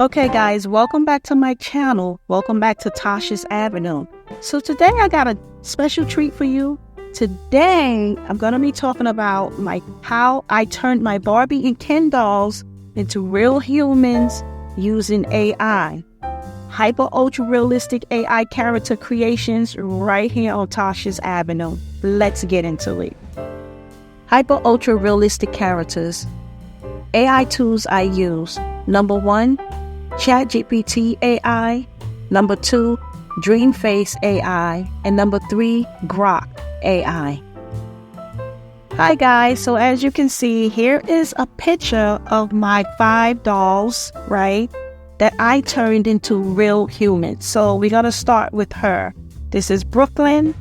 Okay guys, welcome back to my channel. Welcome back to Tasha's Avenue. So today I got a special treat for you. Today I'm going to be talking about how I turned my Barbie and Ken dolls into real humans using AI. Hyper ultra realistic AI character creations right here on Tasha's Avenue. Let's get into it. Hyper ultra realistic characters. AI tools I use. Number 1, ChatGPT AI. Number 2, DreamFace AI. And number 3, Grok AI. Hi guys, so as you can see, here is a picture of my 5 dolls, right, that I turned into real humans. So we're going to start with her. This is Brooklyn.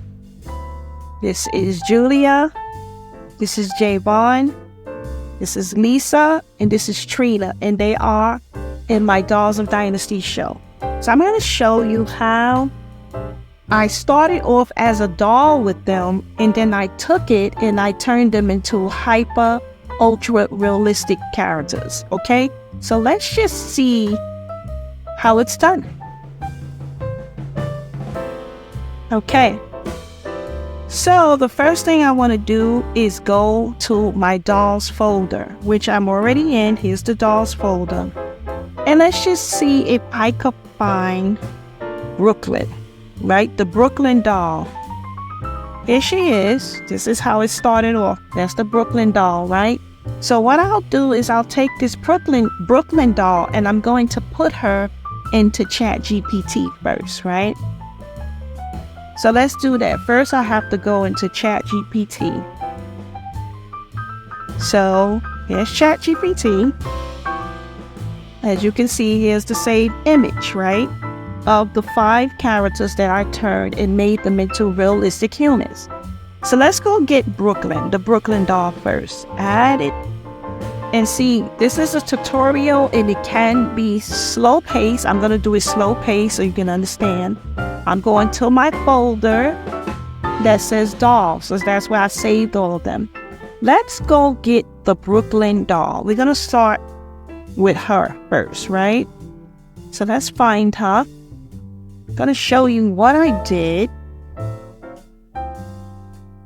This is Julia. This is Javon. This is Lisa. And this is Trina. And they are in my Dolls of Dynasty show. So I'm going to show you how I started off as a doll with them, and then I took it and I turned them into hyper ultra realistic characters. Okay, so let's just see how it's done. Okay, so the first thing I want to do is go to my dolls folder, which I'm already in. Here's the dolls folder. And let's just see if I could find Brooklyn, right? The Brooklyn doll. Here she is. This is how it started off. That's the Brooklyn doll, right? So what I'll do is I'll take this Brooklyn doll and I'm going to put her into ChatGPT first, right? So let's do that. First, I have to go into ChatGPT. So here's ChatGPT. As you can see, here's the saved image, right, of the 5 characters that I turned and made them into realistic humans. So let's go get Brooklyn, the Brooklyn doll first. Add it. And see, this is a tutorial and it can be slow paced. I'm going to do it slow paced so you can understand. I'm going to my folder that says dolls. So that's where I saved all of them. Let's go get the Brooklyn doll. We're going to start with her first, right? So let's find her. I'm going to show you what I did.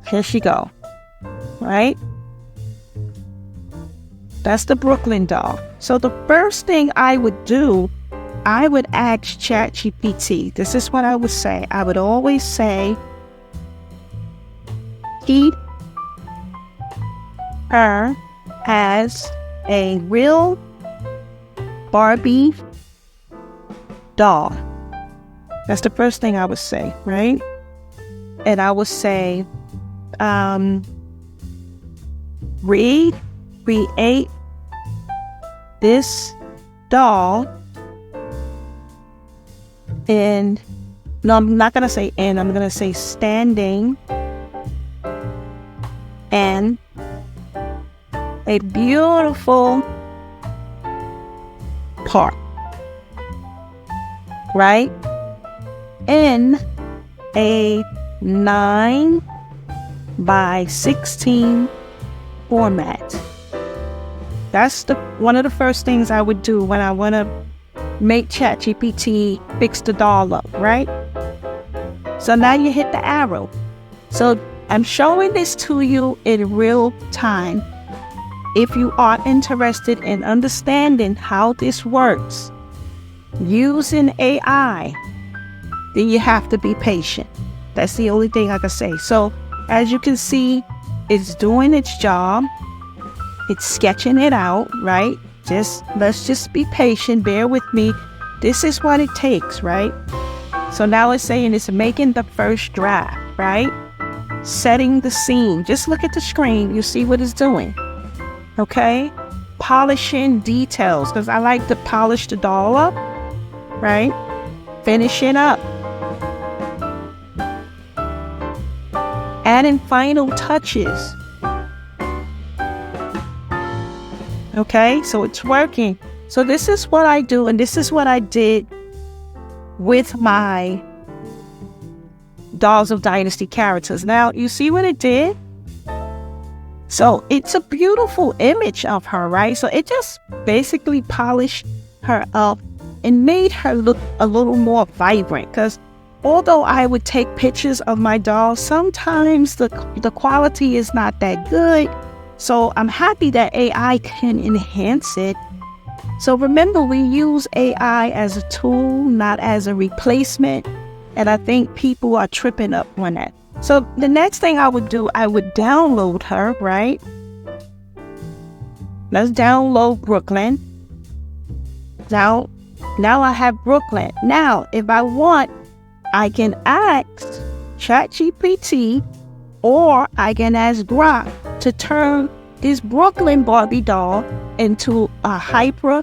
Here she go, right? That's the Brooklyn doll. So the first thing I would do, I would ask ChatGPT. This is what I would say. I would always say, keep her as a real Barbie doll. That's the first thing I would say, right? And I would say, recreate this doll in, no, I'm not going to say in, I'm going to say standing and a beautiful park, right? In a 9:16 format. That's one of the first things I would do when I want to make ChatGPT fix the doll up, right? So now you hit the arrow. So I'm showing this to you in real time. If you are interested in understanding how this works using AI, then you have to be patient. That's the only thing I can say. So as you can see, it's doing its job. It's sketching it out, right? Let's just be patient. Bear with me. This is what it takes, right? So now it's saying it's making the first draft, right? Setting the scene. Just look at the screen. You see what it's doing. Okay? Polishing details, because I like to polish the doll up, right? Finishing up. Adding final touches. Okay, so it's working. So this is what I do, and this is what I did with my Dolls of Dynasty characters. Now, you see what it did? So it's a beautiful image of her, right? So it just basically polished her up and made her look a little more vibrant. Because although I would take pictures of my doll, sometimes the quality is not that good. So I'm happy that AI can enhance it. So remember, we use AI as a tool, not as a replacement. And I think people are tripping up on that. So the next thing I would do, I would download her, right? Let's download Brooklyn. Now I have Brooklyn. Now, if I want, I can ask ChatGPT or I can ask Grok to turn this Brooklyn Barbie doll into a hyper,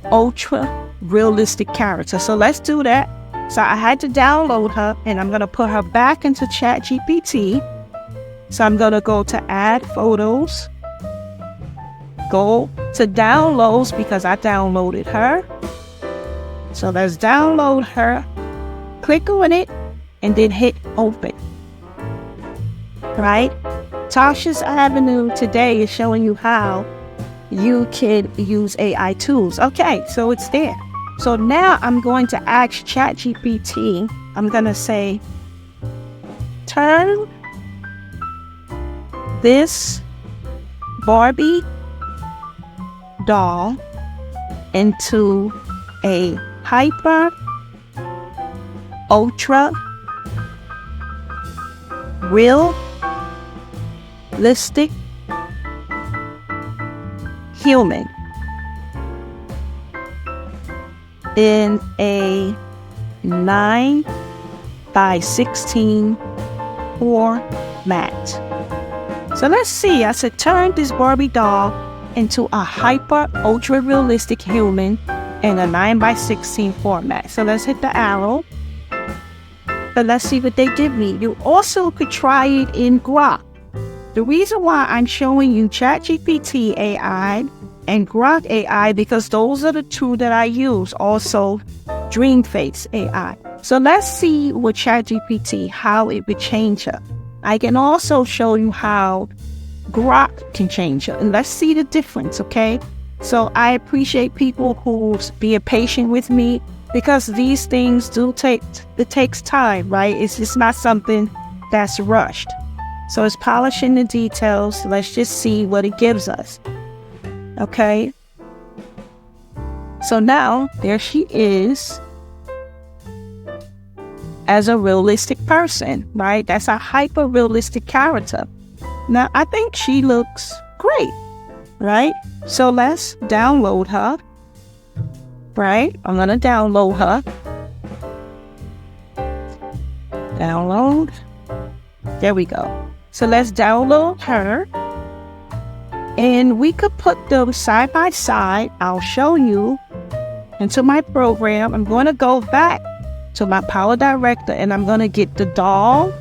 ultra realistic character. So let's do that. So I had to download her, and I'm going to put her back into ChatGPT. So I'm going to go to Add Photos, go to Downloads because I downloaded her. So let's download her, click on it, and then hit Open. Right? Tasha's Avenue today is showing you how you can use AI tools. Okay, so it's there. So now I'm going to ask ChatGPT, I'm going to say, turn this Barbie doll into a hyper, ultra, realistic human in a 9:16 format. So let's see. I said turn this Barbie doll into a hyper ultra realistic human in a 9:16 format. So let's hit the arrow. But let's see what they give me. You also could try it in Grok. The reason why I'm showing you ChatGPT AI and Grok AI, because those are the two that I use. Also, DreamFace AI. So let's see with ChatGPT how it would change her. I can also show you how Grok can change her. And let's see the difference, okay? So I appreciate people who's being patient with me, because these things it takes time, right? It's just not something that's rushed. So it's polishing the details. Let's just see what it gives us. Okay. So now there she is as a realistic person, right? That's a hyper realistic character. Now I think she looks great, right? So let's download her, right? I'm going to download her. Download. There we go. So let's download her. And we could put them side by side. I'll show you into my program. I'm going to go back to my PowerDirector and I'm going to get the doll.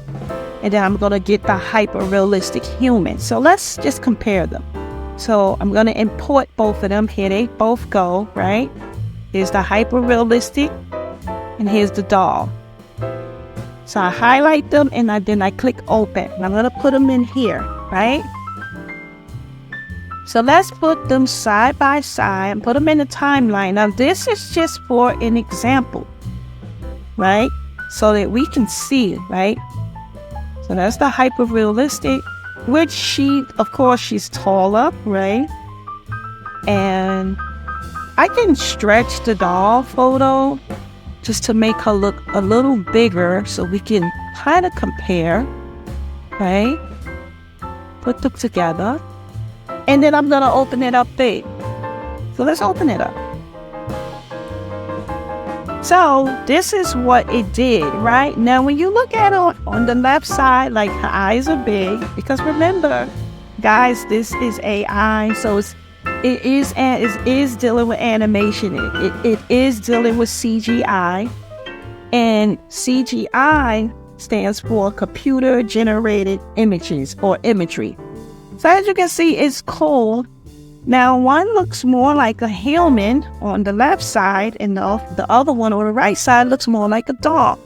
And then I'm going to get the hyper realistic human. So let's just compare them. So I'm going to import both of them. Here they both go, right? Here's the hyper realistic and here's the doll. So I highlight them and then I click open. And I'm going to put them in here, right? So let's put them side by side and put them in the timeline. Now this is just for an example, right? So that we can see, right? So that's the hyper realistic, which of course, she's taller, right? And I can stretch the doll photo just to make her look a little bigger so we can kind of compare, right? Put them together. And then I'm going to open it up big. So let's open it up. So this is what it did, right? Now, when you look at it on the left side, like her eyes are big. Because remember, guys, this is AI. So it is dealing with animation. It is dealing with CGI. And CGI stands for computer generated images or imagery. So as you can see, it's cool. Now, one looks more like a human on the left side, and the other one on the right side looks more like a dog.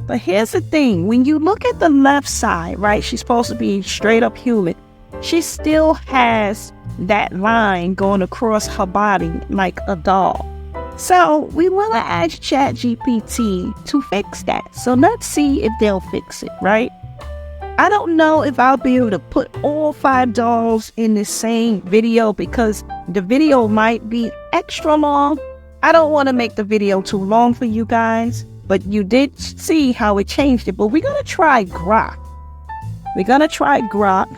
But here's the thing. When you look at the left side, right, she's supposed to be straight up human. She still has that line going across her body like a doll. So we want to ask ChatGPT to fix that. So let's see if they'll fix it, right? I don't know if I'll be able to put all 5 dolls in the same video because the video might be extra long. I don't want to make the video too long for you guys, but you did see how it changed it. But we're going to try Grok. We're going to try Grok,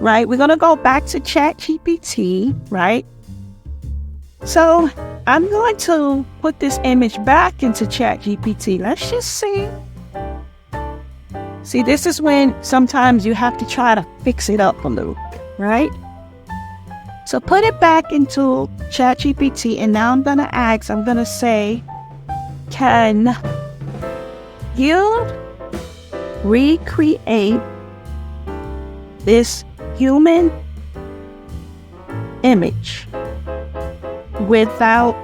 right? We're going to go back to ChatGPT, right? So I'm going to put this image back into ChatGPT. Let's just see. See, this is when sometimes you have to try to fix it up a little bit, right? So put it back into ChatGPT, and now I'm going to say, can you recreate this human image without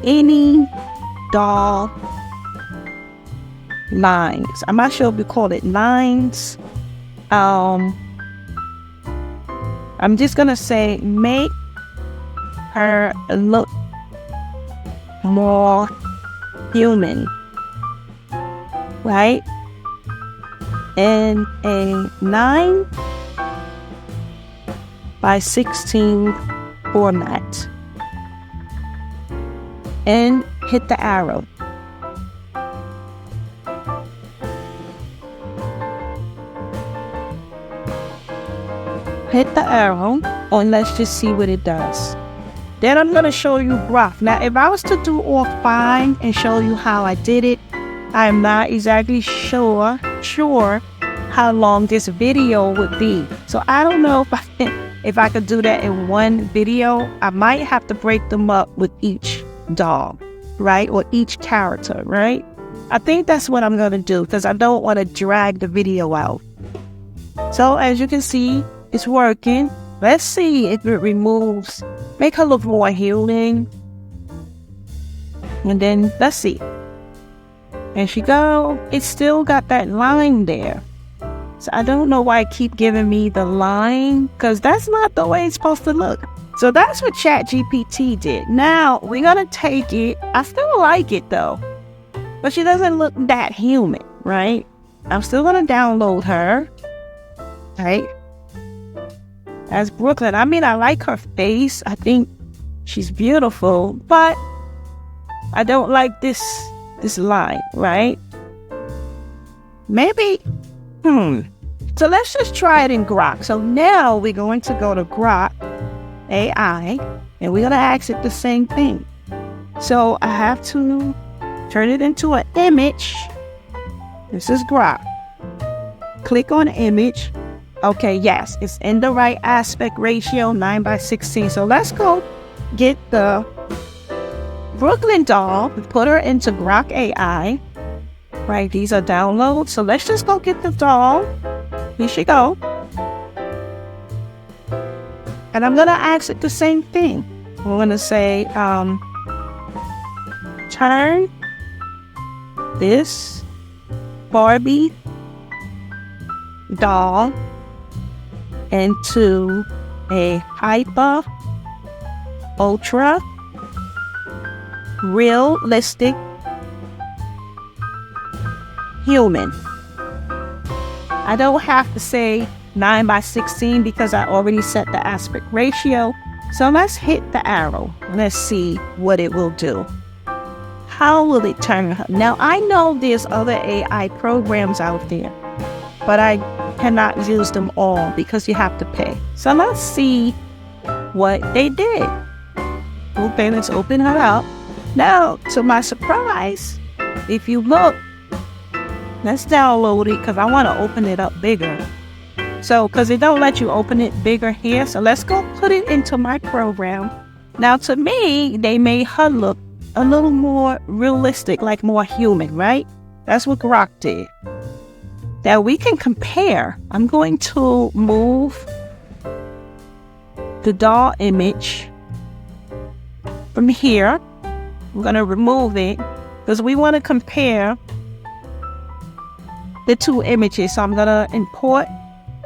any doll lines? I'm not sure if we call it lines. I'm just gonna say make her look more human, right? In a 9:16 format, and hit the arrow. Hit the arrow, and let's just see what it does. Then I'm going to show you Grok. Now, if I was to do all 5 and show you how I did it, I'm not exactly sure how long this video would be. So I don't know if I could do that in one video. I might have to break them up with each doll, right? Or each character, right? I think that's what I'm going to do because I don't want to drag the video out. So as you can see, it's working. Let's see if it removes, make her look more human. And then let's see. And she go, it's still got that line there. So I don't know why it keep giving me the line, because that's not the way it's supposed to look. So that's what ChatGPT did. Now we're gonna take it. I still like it though, but she doesn't look that human, right? I'm still gonna download her, right? As Brooklyn. I mean, I like her face. I think she's beautiful, but I don't like this line, right? Maybe, So let's just try it in Grok. So now we're going to go to Grok AI, and we're going to ask it the same thing. So I have to turn it into an image. This is Grok. Click on image. Okay, yes, it's in the right aspect ratio, 9:16. So let's go get the Brooklyn doll, put her into Grok AI. Right, these are downloads. So let's just go get the doll. Here she go. And I'm gonna ask it the same thing. We're gonna say, turn this Barbie doll into a hyper ultra realistic human. I don't have to say 9:16 because I already set the aspect ratio. So let's hit the arrow. Let's see what it will do. How will it turn her? Now I know there's other AI programs out there, but I cannot use them all because you have to pay. So let's see what they did. Okay, let's open her up. Now, to my surprise, if you look, let's download it because I want to open it up bigger. So, because it don't let you open it bigger here. So let's go put it into my program. Now, to me, they made her look a little more realistic, like more human, right? That's what Grok did. Now we can compare. I'm going to move the doll image from here. I'm going to remove it because we want to compare the two images. So I'm going to import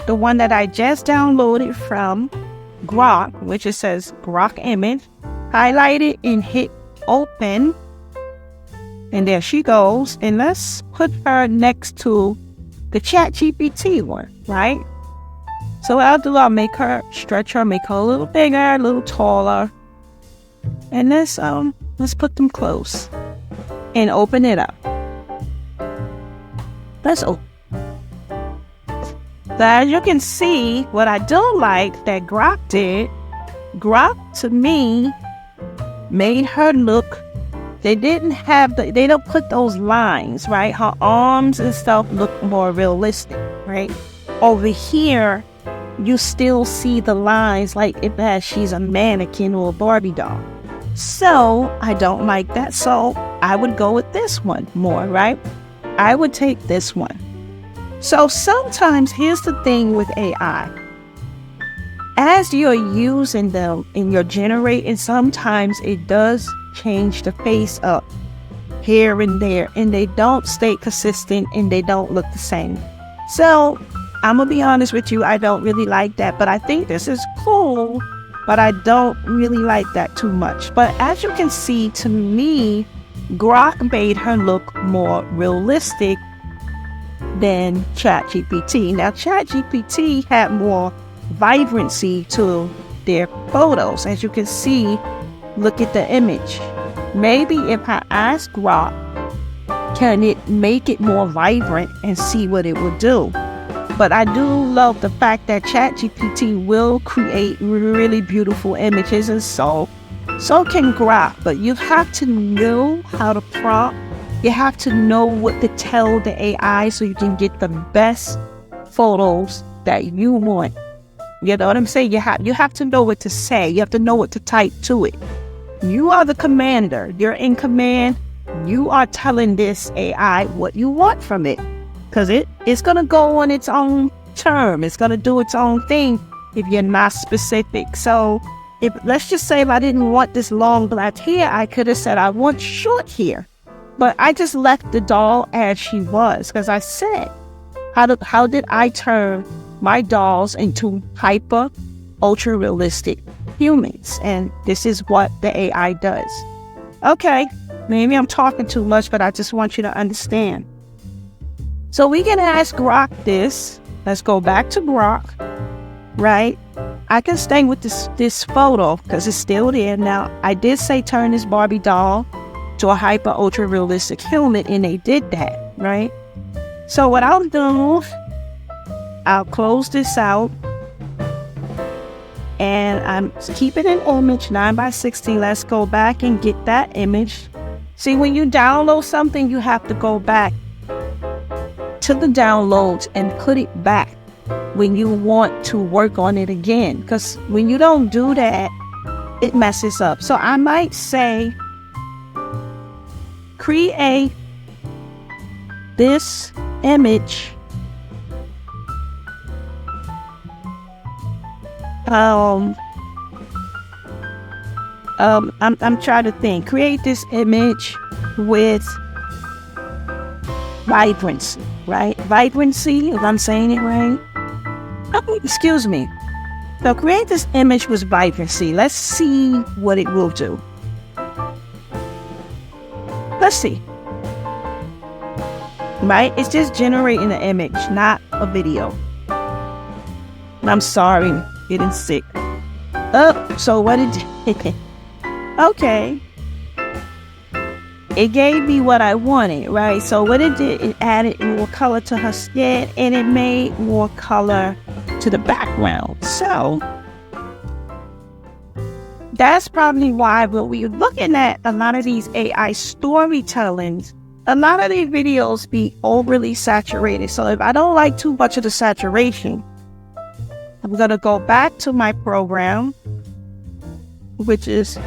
the one that I just downloaded from Grok, which it says Grok image, highlight it and hit open. And there she goes. And let's put her next to the ChatGPT one, right? So what I'll do, I'll make her, stretch her, make her a little bigger, a little taller. And let's put them close and open it up. Let's open. So as you can see, what I don't like that Grok did, Grok to me made her look, they don't put those lines, right? Her arms and stuff look more realistic, right? Over here, you still see the lines like if she's a mannequin or a Barbie doll. So I don't like that. So I would go with this one more, right? I would take this one. So sometimes, here's the thing with AI. As you're using them and you're generating, sometimes it does change the face up here and there, and they don't stay consistent and they don't look the same. So I'm gonna be honest with you, I don't really like that, but I think this is cool, but I don't really like that too much. But as you can see, to me, Grok made her look more realistic than ChatGPT. Now, ChatGPT had more vibrancy to their photos. As you can see, look at the image. Maybe if I ask Grok, can it make it more vibrant and see what it would do? But I do love the fact that ChatGPT will create really beautiful images, and so can Grok. But you have to know how to prompt. You have to know what to tell the AI so you can get the best photos that you want. You know what I'm saying? You have to know what to say. You have to know what to type to it. You are the commander. You're in command. You are telling this AI what you want from it. Because it's going to go on its own term. It's going to do its own thing if you're not specific. So let's just say if I didn't want this long black hair, I could have said I want short hair. But I just left the doll as she was, because I said, how did I turn my dolls into hyper, ultra realistic humans? And this is what the AI does. Okay, maybe I'm talking too much, but I just want you to understand. So we can ask Grok this. Let's go back to Grok, right? I can stay with this photo because it's still there. Now, I did say turn this Barbie doll to a hyper ultra realistic human, and they did that, right? So what I'll do, I'll close this out, and I'm keeping an image 9x16. Let's go back and get that image. See, when you download something, you have to go back to the downloads and put it back when you want to work on it again, because when you don't do that, it messes up. So I might say, create this image I'm trying to think. Create this image with vibrancy, right? Vibrancy, if I'm saying it right. Oh, excuse me. So create this image with vibrancy. Let's see what it will do. Let's see. Right? It's just generating an image, not a video. I'm sorry, getting sick. Oh, so what did it? Okay. It gave me what I wanted, right? So what it did, it added more color to her skin, and it made more color to the background. So that's probably why when we're looking at a lot of these AI storytellings, a lot of these videos be overly saturated. So if I don't like too much of the saturation, I'm going to go back to my program, which is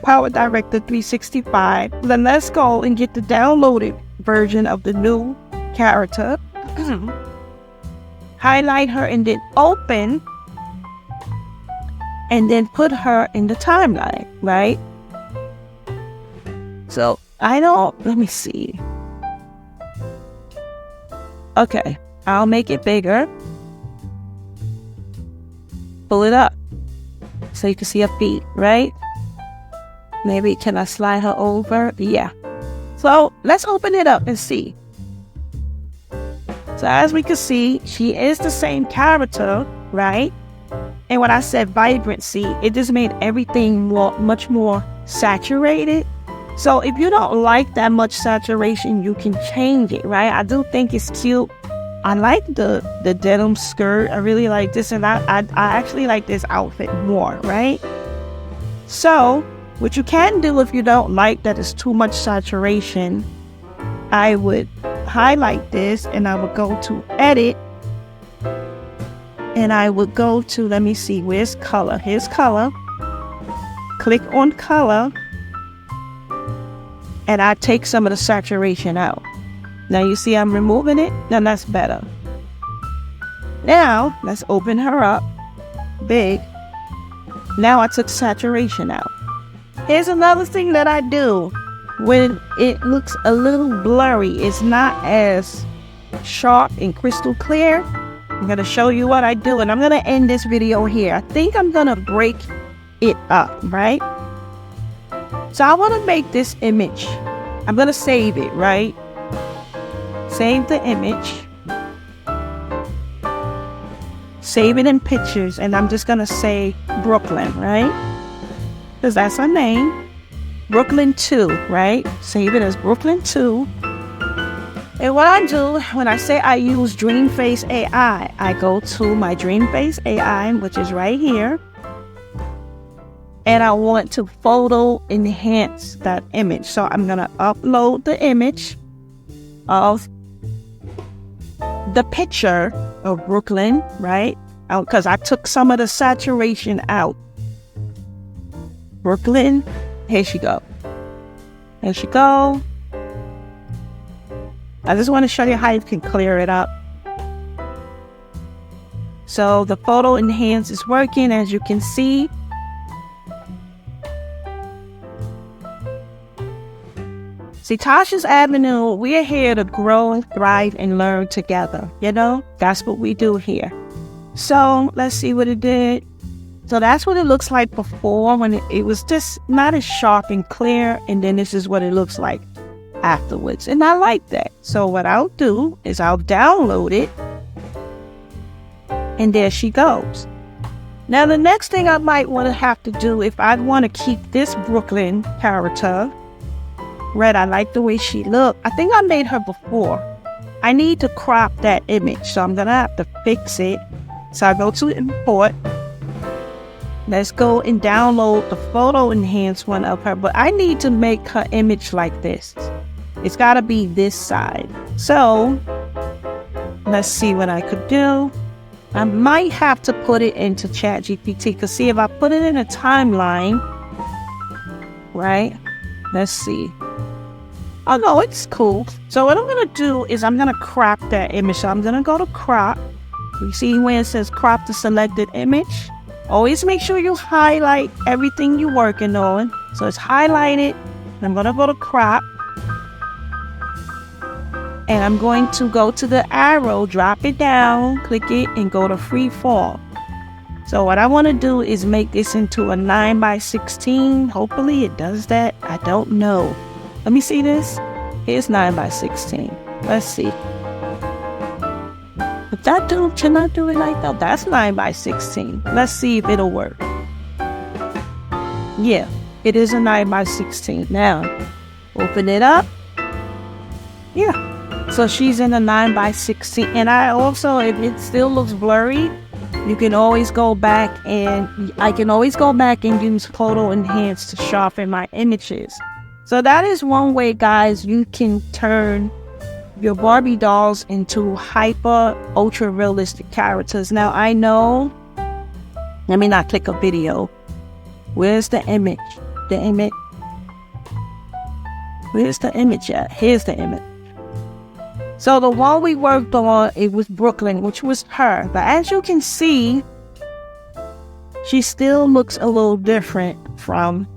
PowerDirector 365. Then let's go and get the downloaded version of the new character. Highlight her and then open. And then put her in the timeline, right? So let me see. Okay, I'll make it bigger. Pull it up. so you can see her feet, right? Maybe can I slide her over? Yeah. So let's open it up and see. So as we can see, she is the same character, right? And when I said vibrancy, it just made everything much more saturated. So if you don't like that much saturation, you can change it, right? I do think it's cute. I like the denim skirt. I really like this, and I actually like this outfit more, right? So what you can do if you don't like that it's too much saturation, I would highlight this and I would go to edit, and I would go to, let me see, where's color? Here's color. Click on color, and I take some of the saturation out. Now you see I'm removing it. Now that's better. Now let's open her up big. Now I took saturation out. Here's another thing that I do when it looks a little blurry. It's not as sharp and crystal clear. I'm going to show you what I do, and I'm going to end this video here. I think I'm going to break it up, right? So I want to make this image. I'm going to save it, right? Save the image. Save it in pictures, and I'm just going to say Brooklyn, right? Because that's her name. Brooklyn 2, right? Save it as Brooklyn 2. And what I do when I say I use DreamFace AI, I go to my DreamFace AI, which is right here. And I want to photo enhance that image. So I'm going to upload the image of the picture of Brooklyn, right? Because I took some of the saturation out. Brooklyn, here she go. There she go. I just want to show you how you can clear it up. So the photo enhance is working, as you can see. See, Tasha's Avenue, we're here to grow, thrive, and learn together. You know, that's what we do here. So let's see what it did. So that's what it looks like before, when it was just not as sharp and clear. And then this is what it looks like afterwards. And I like that. So what I'll do is I'll download it. And there she goes. Now the next thing I might want to have to do, if I want to keep this Brooklyn character, right, I like the way she looked. I think I made her before. I need to crop that image, so I'm going to have to fix it. So I go to import. Let's go and download the photo enhance one of her. But I need to make her image like this. It's got to be this side. So let's see what I could do. I might have to put it into ChatGPT, because see, if I put it in a timeline, right? Let's see. Oh no, it's cool. So what I'm going to do is I'm going to crop that image. So I'm going to go to crop. You see where it says crop the selected image? Always make sure you highlight everything you're working on. So it's highlighted. I'm going to go to crop. And I'm going to go to the arrow, drop it down, click it, and go to freeform. So what I want to do is make this into a 9x16. Hopefully it does that. I don't know. Let me see this. Here's 9x16. Let's see. If that do, can I do it like that? That's 9x16. Let's see if it'll work. Yeah, it is a 9x16. Now, open it up. Yeah. So she's in a 9x16. And I also, if it still looks blurry, you can always go back, and I can always go back and use photo enhance to sharpen my images. So that is one way, guys, you can turn your Barbie dolls into hyper ultra realistic characters. Now I know, let me not click a video. Where's the image? The image. Where's the image at? Here's the image. So the one we worked on, it was Brooklyn, which was her. But as you can see, she still looks a little different from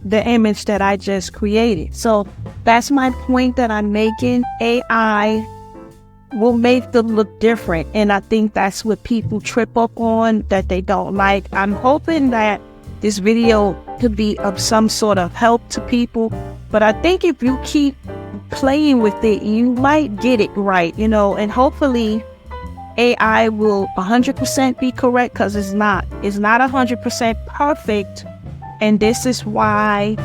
the image that I just created. So that's my point that I'm making. AI will make them look different. And I think that's what people trip up on, that they don't like. I'm hoping that this video could be of some sort of help to people. But I think if you keep playing with it, you might get it right, and hopefully AI will 100% be correct, because it's not 100% perfect. And this is why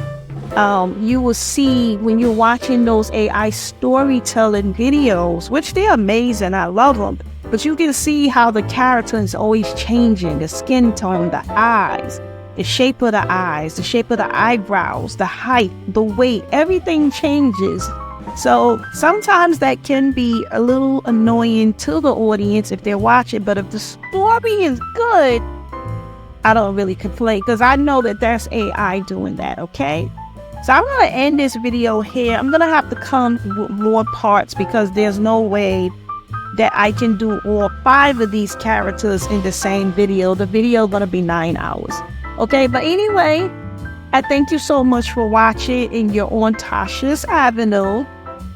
you will see when you're watching those AI storytelling videos, which they're amazing, I love them, but you can see how the character is always changing, the skin tone, the eyes, the shape of the eyes, the shape of the eyebrows, the height, the weight, everything changes. So sometimes that can be a little annoying to the audience if they're watching, but if the story is good, I don't really complain, because I know that there's AI doing that, okay? So I'm going to end this video here. I'm going to have to come with more parts, because there's no way that I can do all 5 of these characters in the same video. The video is going to be 9 hours. Okay, but anyway, I thank you so much for watching, and you're on Tasha's Avenue.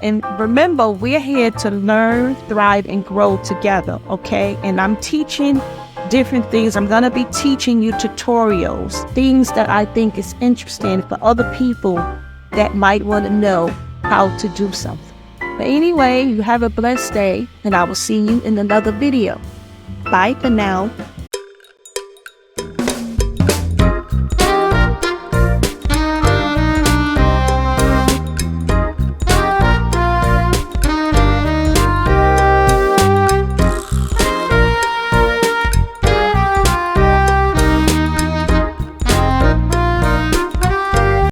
And remember, we're here to learn, thrive, and grow together, okay? And I'm teaching different things. I'm going to be teaching you tutorials, things that I think is interesting for other people that might want to know how to do something. But anyway, you have a blessed day, and I will see you in another video. Bye for now.